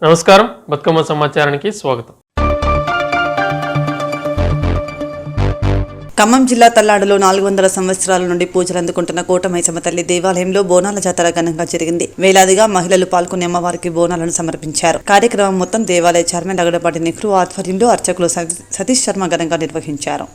నమస్కారం, బతుకమ్మ సమాచారానికి స్వాగతం. ఖమ్మం జిల్లా తల్లాడలో 400 సంవత్సరాల నుండి పూజలు అందుకుంటున్న కోటమైసమ్మ తల్లి దేవాలయంలో బోనాల జాతర ఘనంగా జరిగింది. వేలాదిగా మహిళలు పాల్గొని అమ్మవారికి బోనాలను సమర్పించారు. కార్యక్రమం మొత్తం దేవాలయ చైర్మన్ లగడపాటి నెహ్రూ ఆధ్వర్యంలో అర్చకులు సతీష్ శర్మ ఘనంగా నిర్వహించారు.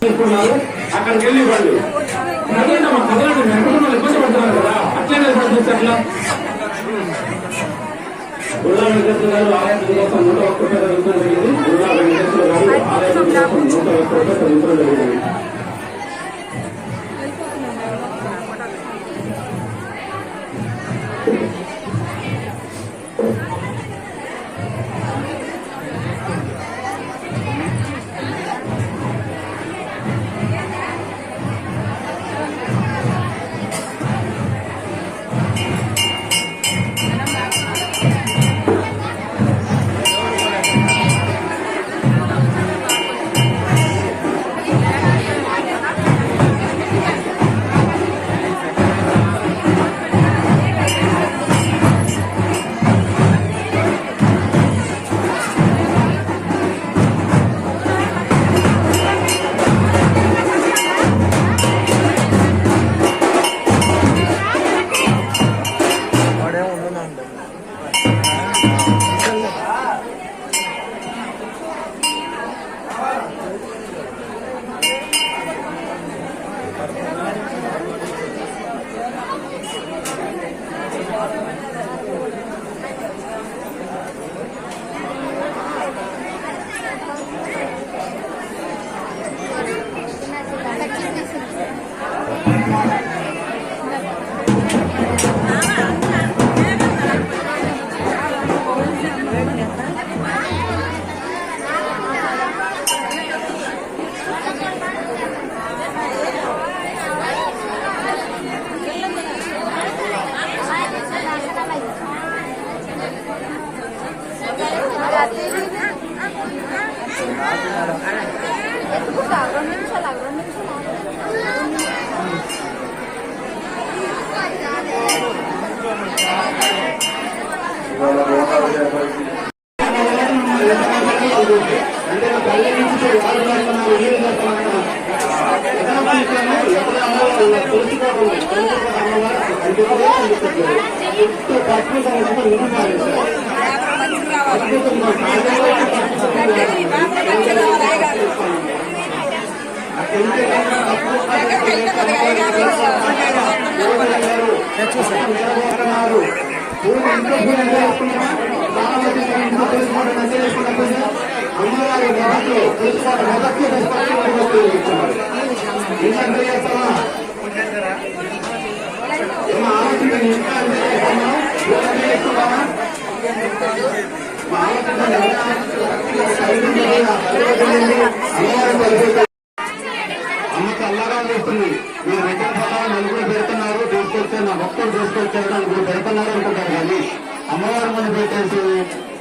అమ్మవారి ముందు పెట్టేసి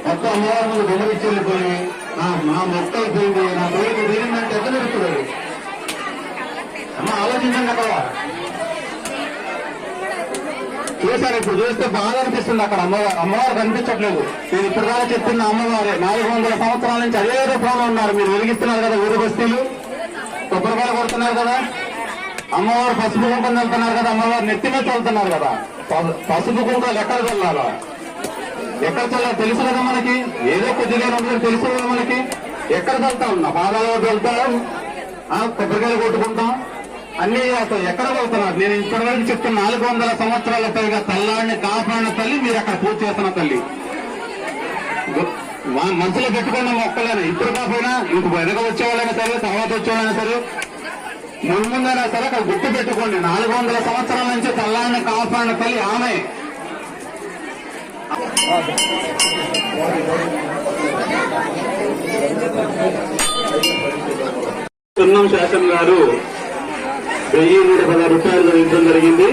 మొత్తం అమ్మవారి ముందు బొమ్మలిచ్చి వెళ్ళిపోయి నా మొక్క అయిపోయింది, నా పేరు తీరిందంటే ఎక్కడ జరుగుతుంది? అమ్మ ఆలోచించండి. అక్కడ చూసారు, ఇప్పుడు చూస్తే బాగా అనిపిస్తుంది. అక్కడ అమ్మవారు కనిపించట్లేదు. నేను ఇప్పుడు దాకా చెప్తున్న అమ్మవారే 400 సంవత్సరాల నుంచి అదే రూపంలో ఉన్నారు. మీరు వెలిగిస్తున్నారు కదా, ఊరు బస్తీలు కొబ్బరికాయలు కొడుతున్నారు కదా, అమ్మవారు పసుపు కుంకుమ వెళ్తున్నారు కదా, అమ్మవారు నెత్తి మీద చల్లుతున్నారు కదా. పసుపు కుంకుమలు ఎక్కడ చల్లాలా, ఎక్కడ చల్లాలి తెలుసు కదా మనకి. ఏదో కొద్దిగా తెలుసు కదా మనకి. ఎక్కడ చల్లుతాం? నా పాదాలకు వెళ్తాం, కొబ్బరికాయలు కొట్టుకుంటాం, అన్ని అసలు ఎక్కడ వెళ్తున్నారు? నేను ఇప్పటివరకు చెప్తున్న 400 సంవత్సరాల పైగా తల్లాడిని కాపాడిన తల్లి మీరు అక్కడ పూజ చేస్తున్న తల్లి. మనసులో పెట్టుకున్న మొక్కలైనా ఇప్పుడు కాకపోయినా ఇంక వెనక వచ్చేవాళ్ళైనా సరే, తర్వాత వచ్చేవాళ్ళైనా సరే, ముందైనా సరే అక్కడ గుర్తు పెట్టుకోండి. 400 సంవత్సరాల నుంచి తల్లాడిని కాపాడిన తల్లి ఆమె. సున్నం శాసనం గారు 1016 రూపాయలు ఇవ్వడం జరిగింది.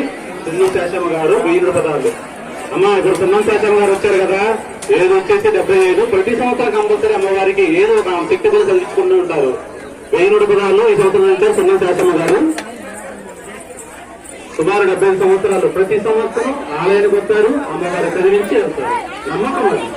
సున్నం శాసనం గారు 1000 రూపాయలు. అమ్మా ఇప్పుడు సున్నం శాసనం గారు వచ్చారు కదా, ఏది వచ్చేసి 75. ప్రతి సంవత్సరం కంపల్సరీ అమ్మవారికి ఏదో ఒక శక్తి కూడా చదివించుకుంటూ ఉంటారు. 1000 రూపాయలు ఈ సంవత్సరం నుంచి సున్నం శాసనం గారు సుమారు 75 సంవత్సరాలు ప్రతి సంవత్సరం ఆలయానికి వస్తారు, అమ్మవారు చదివించి వస్తారు. నమ్మకం అది.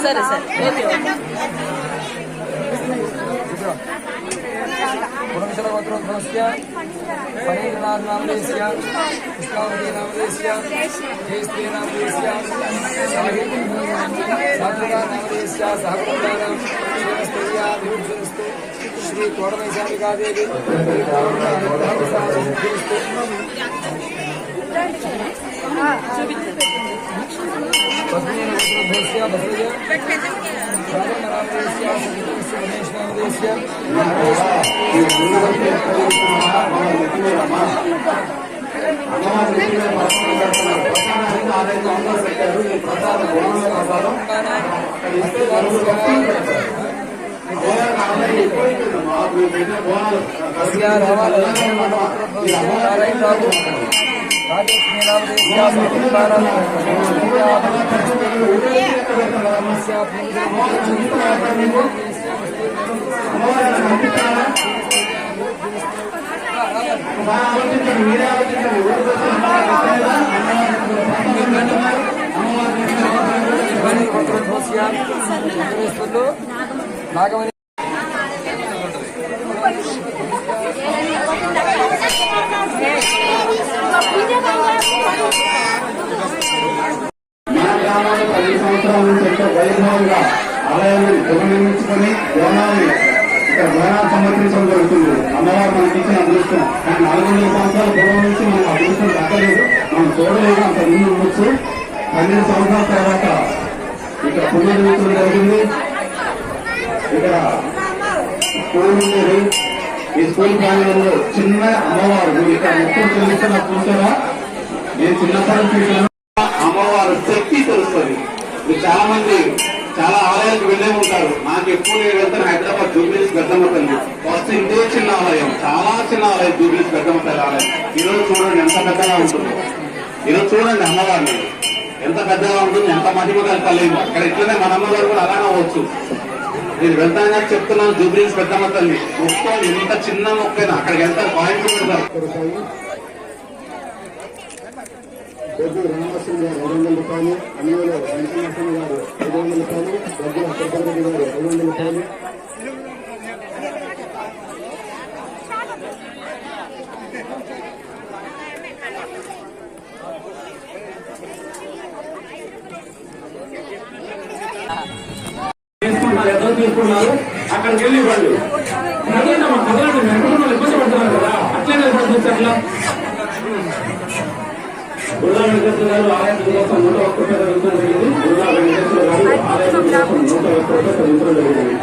సరే సరే ఓకే पुरंशलगोत्रोद्भवस्य फणीन्द्रनाथनामदेस्य कृष्णावतीनामदेस्य जयस्त्रीनामदेस्य सात्विकानामदेस्य सहकुटुम्बानां श्रीमस्त्या विमुक्तस्तु श्री कोडमैशामिकादेवी पद्मिनीनगोत्रोद्भवस्य बसवज राजमनामदेस्य सजितस्य गणेशनामदेस्य నాగమణి మన గ్రామాలు 10 సంవత్సరాల నుంచి ఎంతో వైభవంగా ఆలయాన్ని పునర్నిర్మించుకొని బోనాన్ని ఇక్కడ బోనాలు సమర్పించడం జరుగుతుంది. అమ్మవారు మనకి ఇచ్చిన అదృష్టం. కానీ 400 సంవత్సరాల పూర్వం నుంచి మనకు అదృష్టం దక్కలేదు, మనం చూడలేదు. అంత ముందు ఉండొచ్చు. 12 సంవత్సరాల తర్వాత ఇక్కడ పునర్నిర్మించడం జరిగింది. ఇక్కడ స్కూల్ ఉండేది. ఈ స్కూల్ ప్రాంగణంలో చిన్న అమ్మవారు ఇక్కడ ఎప్పుడు తెలుస్తున్న చూసారా? నేను చిన్నప్పటి చూసాను. అమ్మవారు శక్తి తెలుస్తుంది. మీరు చాలా మంది చాలా ఆలయాలకు వెళ్ళే ఉంటారు. నాకు ఎప్పుడు నేను వెళ్తాను హైదరాబాద్ జూబ్లీస్ పెద్దమ్మ తల్లి. ఫస్ట్ ఇదే చిన్న ఆలయం, చాలా చిన్న ఆలయం జూబ్లీస్ పెద్దమ్మ తల్లి ఆలయం. ఈరోజు చూడండి ఎంత పెద్దగా ఉంటుంది. ఈరోజు చూడండి అమ్మవారిని ఎంత పెద్దగా ఉంటుంది, ఎంత మహిమ కలగలేము. అక్కడ ఇట్లనే మన అమ్మగారు కూడా అలానే అవ్వచ్చు. నేను వెళ్తానని చెప్తున్నాను. జూబ్లీస్ పెద్దమ్మ తల్లి మొక్క ఎంత చిన్న మొక్కైనా అక్కడికి వెళ్తారు, పాయింట్ పెడతారు. రామలక్ష్మి గారు 500 రూపాయలు, అన్నిలో వెంకటలక్ష్మి గారు 500 రూపాయలు, దగ్గర తిరుపతి గారు 500 రూపాయలు. తీసుకున్నారు అక్కడికి వెళ్ళి వాళ్ళు అదేనమ్మా కదలండి. వెంకటరమణ ఇబ్బంది పడుతున్నారు కదా, అట్లనే అట్లా బుర్రా వెంకటేశ్వర గారు ఆలయం కోసం 101 రూపాయలు ఇవ్వడం జరిగింది. బుర్రా వెంకటేశ్వర గారు ఆలయం కోసం 101 రూపాయలు ఇవ్వడం జరిగింది.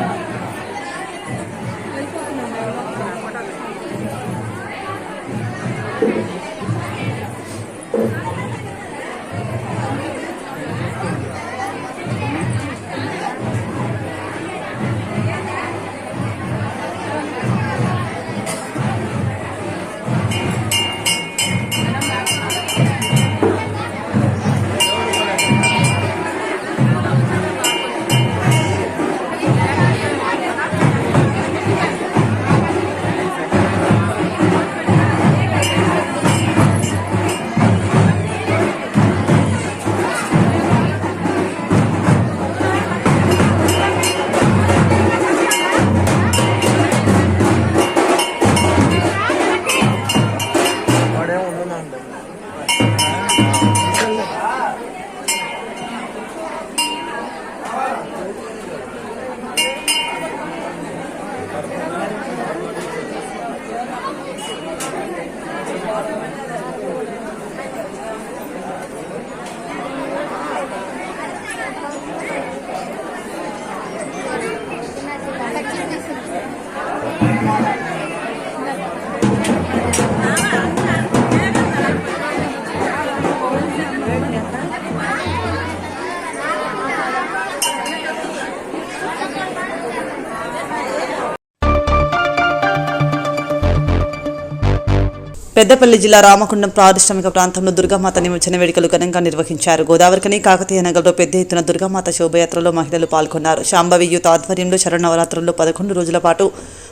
పెద్దపల్లి జిల్లా రామకుండం పారిశ్రామిక ప్రాంతంలో దుర్గామాత నిమజ్జన వేడుకలు ఘనంగా నిర్వహించారు. గోదావరికని కాకతీయ నగర్లో పెద్ద ఎత్తున దుర్గామాత శోభయాత్రలో మహిళలు పాల్గొన్నారు. శాంభవి యూత్ ఆధ్వర్యంలో శరన్నవరాత్రుల్లో 11 రోజుల పాటు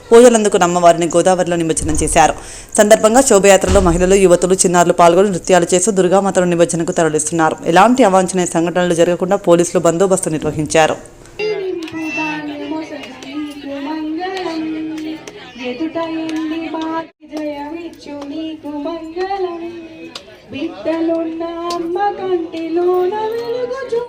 పూజలందుకున్న అమ్మవారిని గోదావరిలో నిమజ్జనం చేశారు. సందర్భంగా శోభయాత్రలో మహిళలు, యువతులు, చిన్నారులు పాల్గొని నృత్యాలు చేస్తూ దుర్గామాతను నిమజ్జనకు తరలిస్తున్నారు. ఎలాంటి అవాంఛనీయ సంఘటనలు జరగకుండా పోలీసులు బందోబస్తు నిర్వహించారు. బిడ్డలున్న అమ్మ కంటిలోన వెలుగు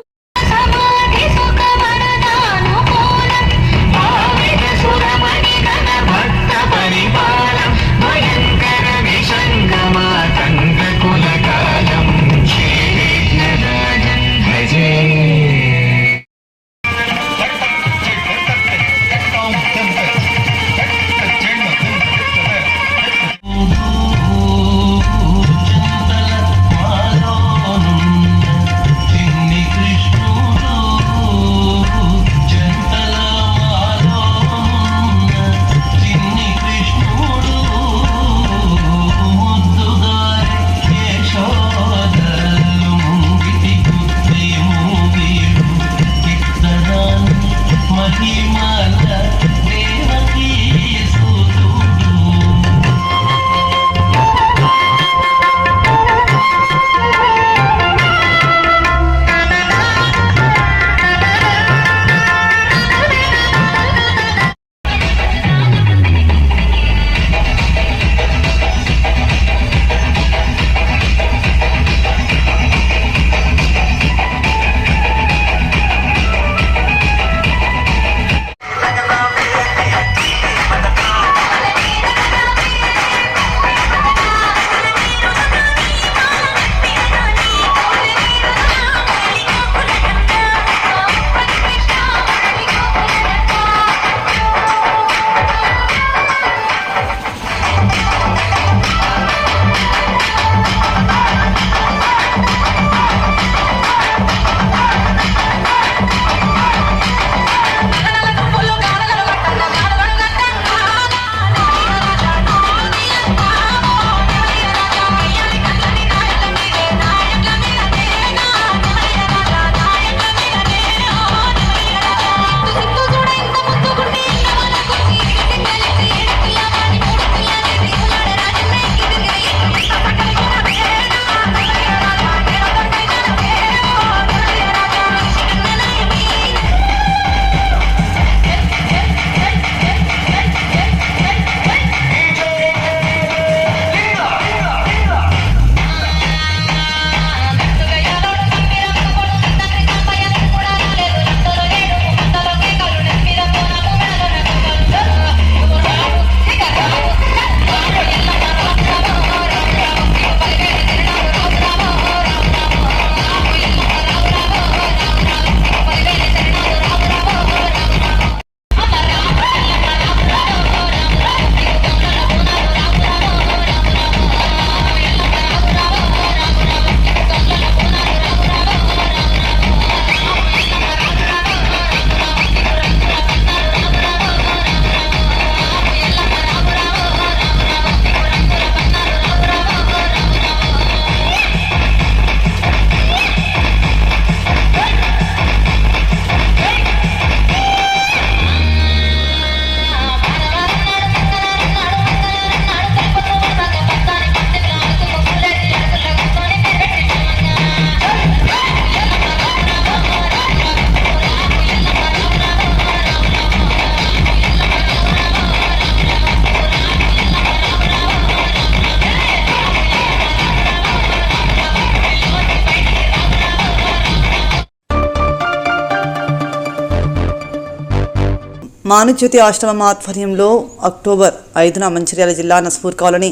మానుజ్యోతి ఆశ్రమం ఆధ్వర్యంలో అక్టోబర్ 5న మంచిర్యాల జిల్లా నస్పూర్ కాలనీ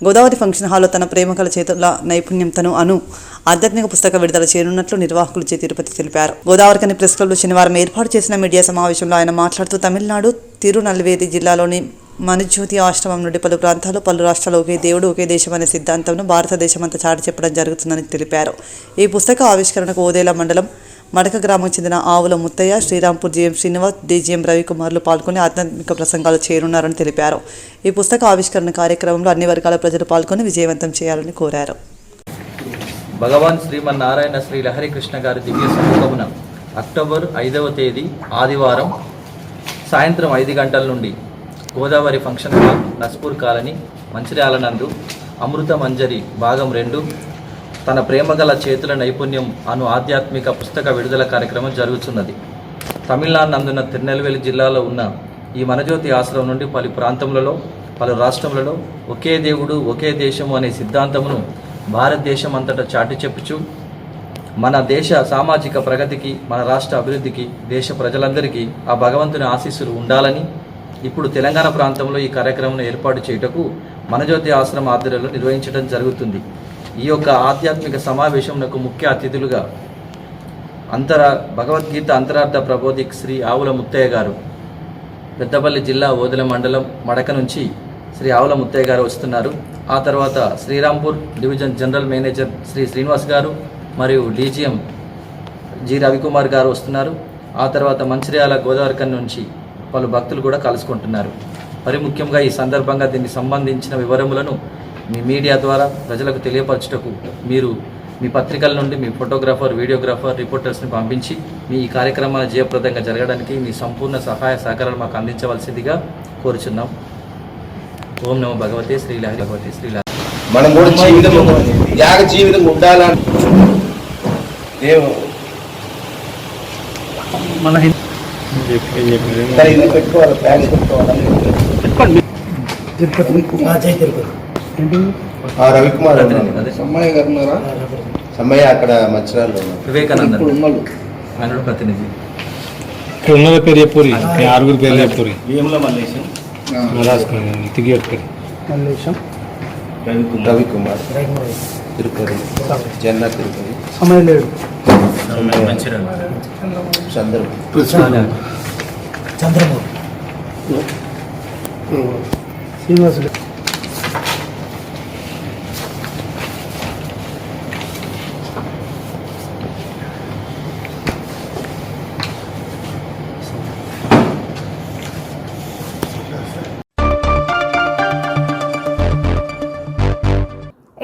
గోదావరి ఫంక్షన్ హాల్లో తన ప్రేమకల చేతుల నైపుణ్యంతను ఆధ్యాత్మిక పుస్తక విడుదల చేయనున్నట్లు నిర్వాహకులు తిరుపతి తెలిపారు. గోదావరికని ప్రెస్ క్లబ్లో శనివారం ఏర్పాటు చేసిన మీడియా సమావేశంలో ఆయన మాట్లాడుతూ తమిళనాడు తిరునల్వేలి జిల్లాలోని మానుజ్యోతి ఆశ్రమం నుండి పలు ప్రాంతాల్లో పలు రాష్ట్రాల్లో ఒకే దేవుడు ఒకే దేశం అనే సిద్ధాంతంను భారతదేశమంతా చాటి చెప్పడం జరుగుతుందని తెలిపారు. ఈ పుస్తక ఆవిష్కరణకు ఓదేల మండలం మడక గ్రామం చెందిన ఆవుల ముత్తయ్య, శ్రీరాంపూర్ జీఎం శ్రీనివాస్, డీజీఎం రవికుమార్లు పాల్గొని ఆధ్యాత్మిక ప్రసంగాలు చేయనున్నారని తెలిపారు. ఈ పుస్తక ఆవిష్కరణ కార్యక్రమంలో అన్ని వర్గాల ప్రజలు పాల్గొని విజయవంతం చేయాలని కోరారు. భగవాన్ శ్రీమన్నారాయణ శ్రీ లహరి కృష్ణ గారి దివ్య సముఖమున అక్టోబర్ 5వ తేదీ ఆదివారం సాయంత్రం 5 గంటల నుండి Godavari function hall, Naspur colony, Mancherial నందు అమృత మంజరి భాగం 2 తన ప్రేమగల చేతుల నైపుణ్యం అను ఆధ్యాత్మిక పుస్తక విడుదల కార్యక్రమం జరుగుతున్నది. తమిళనాడు నందున తిరునెల్వేలి జిల్లాలో ఉన్న ఈ మనజ్యోతి ఆశ్రమం నుండి పలు ప్రాంతములలో, పలు రాష్ట్రములలో ఒకే దేవుడు ఒకే దేశము అనే సిద్ధాంతమును భారతదేశం అంతటా చాటి చెప్పుచు మన దేశ సామాజిక ప్రగతికి, మన రాష్ట్ర అభివృద్ధికి, దేశ ప్రజలందరికీ ఆ భగవంతుని ఆశీస్సులు ఉండాలని ఇప్పుడు తెలంగాణ ప్రాంతంలో ఈ కార్యక్రమం ఏర్పాటు చేయుటకు మనజ్యోతి ఆశ్రమ ఆధ్వర్యంలో నిర్వహించడం జరుగుతుంది. ఈ యొక్క ఆధ్యాత్మిక సమావేశంకు ముఖ్య అతిథులుగా భగవద్గీత అంతరార్థ ప్రబోధిక్ శ్రీ ఆవుల ముత్తయ్య గారు, పెద్దపల్లి జిల్లా ఓదెల మండలం మడక నుంచి శ్రీ ఆవుల ముత్తయ్య గారు వస్తున్నారు. ఆ తర్వాత Srirampur division general manager Shri Srinivas గారు మరియు డీజీఎం జి రవికుమార్ గారు వస్తున్నారు. ఆ తర్వాత మంచిర్యాల గోదావరికన్ నుంచి పలు భక్తులు కూడా కలుసుకుంటున్నారు. మరి ముఖ్యంగా ఈ సందర్భంగా దీనికి సంబంధించిన వివరములను మీ మీడియా ద్వారా ప్రజలకు తెలియపరచుటకు మీరు మీ పత్రికల నుండి మీ ఫోటోగ్రాఫర్, వీడియోగ్రాఫర్, రిపోర్టర్స్ని పంపించి మీ ఈ కార్యక్రమాలు జయప్రదంగా జరగడానికి మీ సంపూర్ణ సహాయ సహకారాలు మాకు అందించవలసిందిగా కోరుచున్నాం. ఓం నమో భగవతే శ్రీలహరి భగవతే శ్రీలహరి. మనం కూడా జీవితం ఉండాలని రవికుమార్ సమ్మయ్య గారు ఉన్నారా? సమ్మయ్య అక్కడ మంచిర్యాలలో వివేకానంద మనోడు ప్రతినిధి. ఇక్కడ ఉన్నది పేరు చెప్పురి, 6 పేరు చెప్పురి. రవికుమార్, తిరుపతి, జన్న తిరుపతి, చంద్రబాబు, శ్రీనివాసుడు.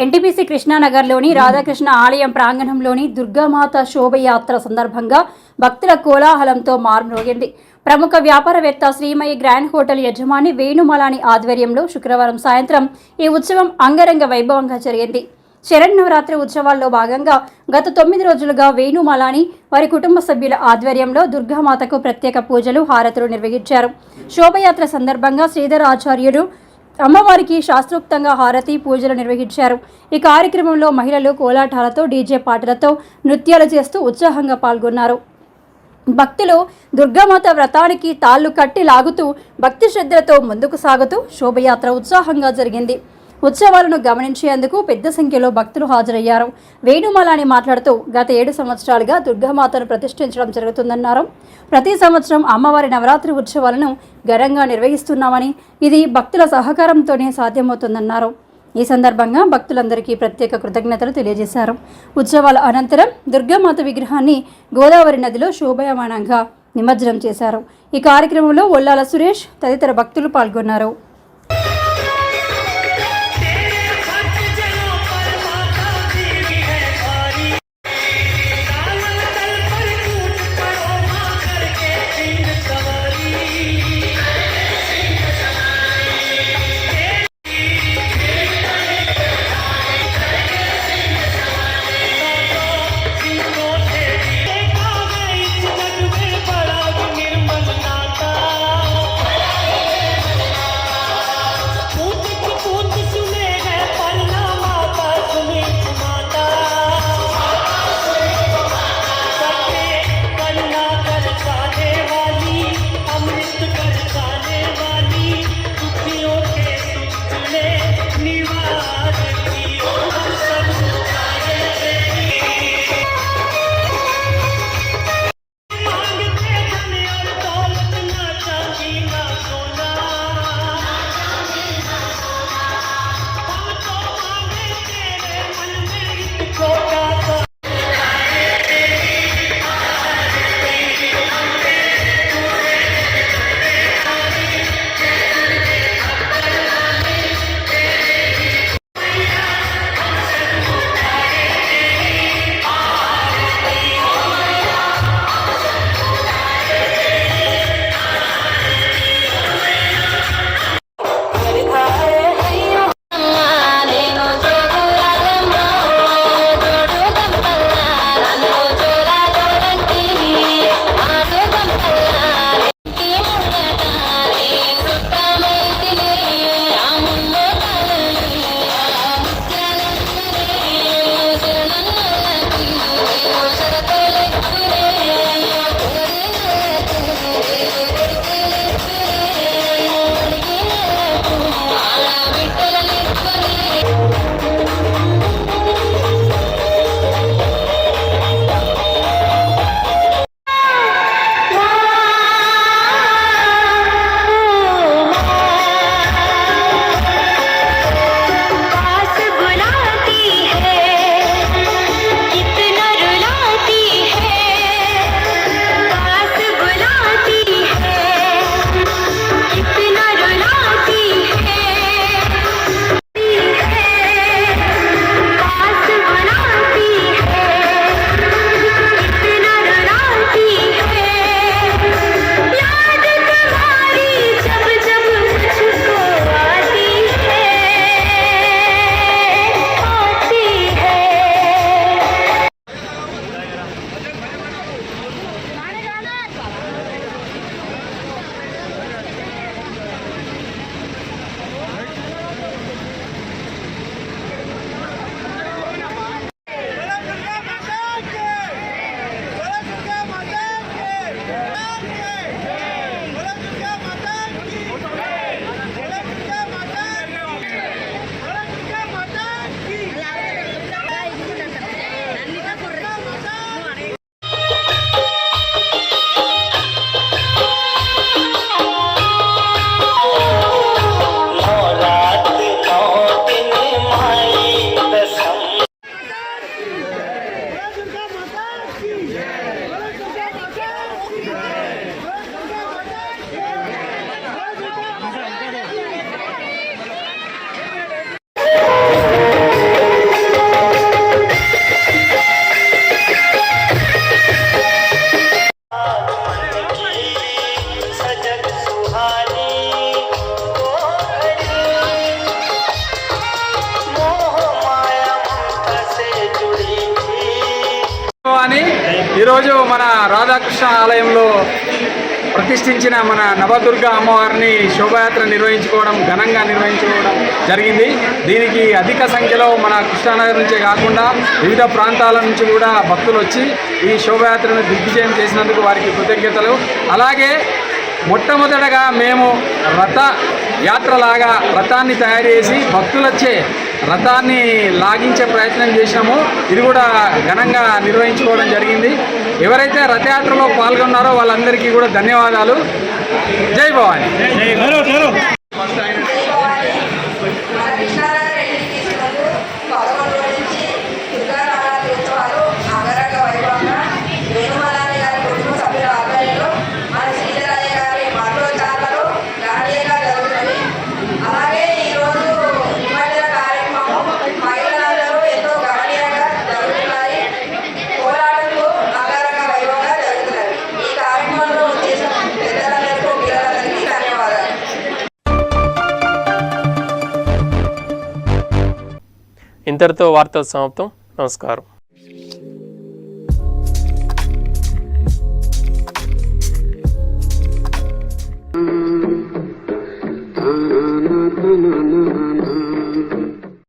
ఎన్టీపీసీ కృష్ణానగర్లోని రాధాకృష్ణ ఆలయం ప్రాంగణంలోని దుర్గామాత శోభయాత్ర సందర్భంగా భక్తుల కోలాహలంతో మారుమోగింది. ప్రముఖ వ్యాపారవేత్త శ్రీమయి గ్రాండ్ హోటల్ యజమాని వేణుమాలాని ఆధ్వర్యంలో శుక్రవారం సాయంత్రం ఈ ఉత్సవం అంగరంగ వైభవంగా జరిగింది. శరన్నవరాత్రి ఉత్సవాల్లో భాగంగా గత 9 రోజులుగా వేణుమాలాని వారి కుటుంబ సభ్యుల ఆధ్వర్యంలో దుర్గామాతకు ప్రత్యేక పూజలు, హారతులు నిర్వహించారు. శోభయాత్ర సందర్భంగా శ్రీధర్ ఆచార్యుడు అమ్మవారికి శాస్త్రోక్తంగా హారతి పూజలు నిర్వహించారు. ఈ కార్యక్రమంలో మహిళలు కోలాటాలతో, డీజే పాటలతో నృత్యాలు చేస్తూ ఉత్సాహంగా పాల్గొన్నారు. భక్తులు దుర్గామాత వ్రతానికి తాళ్లు కట్టి లాగుతూ భక్తి శ్రద్ధలతో ముందుకు సాగుతూ శోభయాత్ర ఉత్సాహంగా జరిగింది. ఉత్సవాలను గమనించేందుకు పెద్ద సంఖ్యలో భక్తులు హాజరయ్యారు. వేణుమాలాని మాట్లాడుతూ గత 7 సంవత్సరాలుగా దుర్గామాతను ప్రతిష్ఠించడం జరుగుతుందన్నారు. ప్రతి సంవత్సరం అమ్మవారి నవరాత్రి ఉత్సవాలను ఘనంగా నిర్వహిస్తున్నామని, ఇది భక్తుల సహకారంతోనే సాధ్యమవుతుందన్నారు. ఈ సందర్భంగా భక్తులందరికీ ప్రత్యేక కృతజ్ఞతలు తెలియజేశారు. ఉత్సవాల అనంతరం దుర్గామాత విగ్రహాన్ని గోదావరి నదిలో శోభాయమానంగా నిమజ్జనం చేశారు. ఈ కార్యక్రమంలో ఒల్లాల సురేష్ తదితర భక్తులు పాల్గొన్నారు. ఈరోజు మన రాధాకృష్ణ ఆలయంలో ప్రతిష్ఠించిన మన నవదుర్గ అమ్మవారిని శోభాయాత్ర ఘనంగా నిర్వహించుకోవడం జరిగింది. దీనికి అధిక సంఖ్యలో మన కృష్ణానగర్ నుంచే కాకుండా వివిధ ప్రాంతాల నుంచి కూడా భక్తులు వచ్చి ఈ శోభాయాత్రను దిగ్విజయం చేసినందుకు వారికి కృతజ్ఞతలు. అలాగే మొట్టమొదటగా మేము యాత్రలాగా రథాన్ని తయారు చేసి భక్తులచ్చే రథాన్ని లాగించే ప్రయత్నం చేసినాము. ఇది కూడా ఘనంగా నిర్వహించుకోవడం జరిగింది. ఎవరైతే రథయాత్రలో పాల్గొన్నారో వాళ్ళందరికీ కూడా ధన్యవాదాలు. జై భవాని. ఇంతటితో వార్తలు సమాప్తం. నమస్కారం.